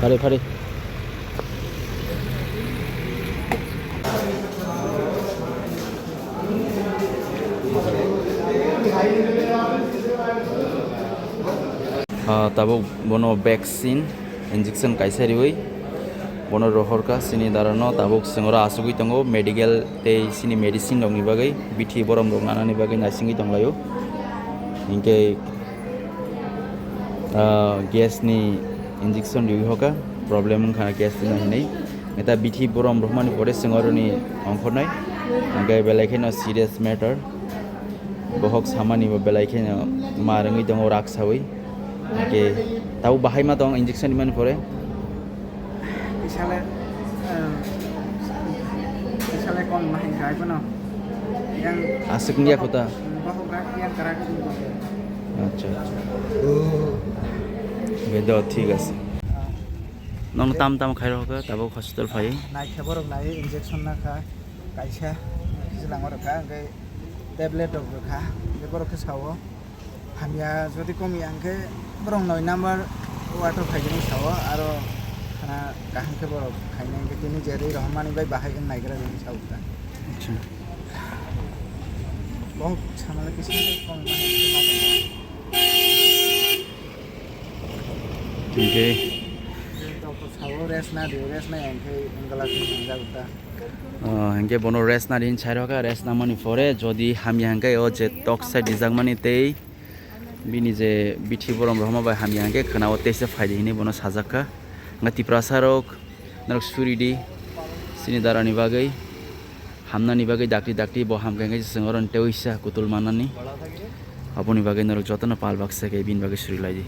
Fare fare. Tabuk bono vaccine injection kaisa riwi bono rohorka sini darano tabuk singora asugui tongo medical te sini medicine dongni bagai bithi borom rok nanani bagai nasingi tonglayo ingke gas ni injection riwi hoka problem khana gas ni nei eta bithi borom rohmani pore singoro ni ongkhonai angke belaikeno serious matter bohok samani belaikeno marangi tongo raksawi oke tahu bahai ma dong injection iman pore misalnya kon mahin kai pano yang asik dia kota bohok yang karak আচ্ছা বেদ ঠিক আছে নন তাম তাম খাই রকা তাবো hospital phi নাই খবর নাই injection না খা কাইসা কিসলাং রকা গে ট্যাবলেট রকা বেকর কে সাও হামিয়া যদি কমি আংকে বরং 9 নাম্বার ওয়াটো খাইনি সাও আর খানা কাহানকে বড় খাইনি গে তিনি জেরি রহমানি ভাই বাহাইন নাইগরা জনি সাউতা আচ্ছা বহুত সামালে কিসলাং কম মানে ওকে hengke bono rest na din chairoka rest na mani pore jodi hami hangke o je toxide dijak mani tei bini je bithi borom rohma bai hami hangke khana o tese faide hini bono sajaka ngati prasarok narok suridi sini darani bagai hamnani bagai dakti dakti bo hamke ngai singoron teuisa kutul manani aponi bagai narok jotona pal bakse ke bin bagai suri lai di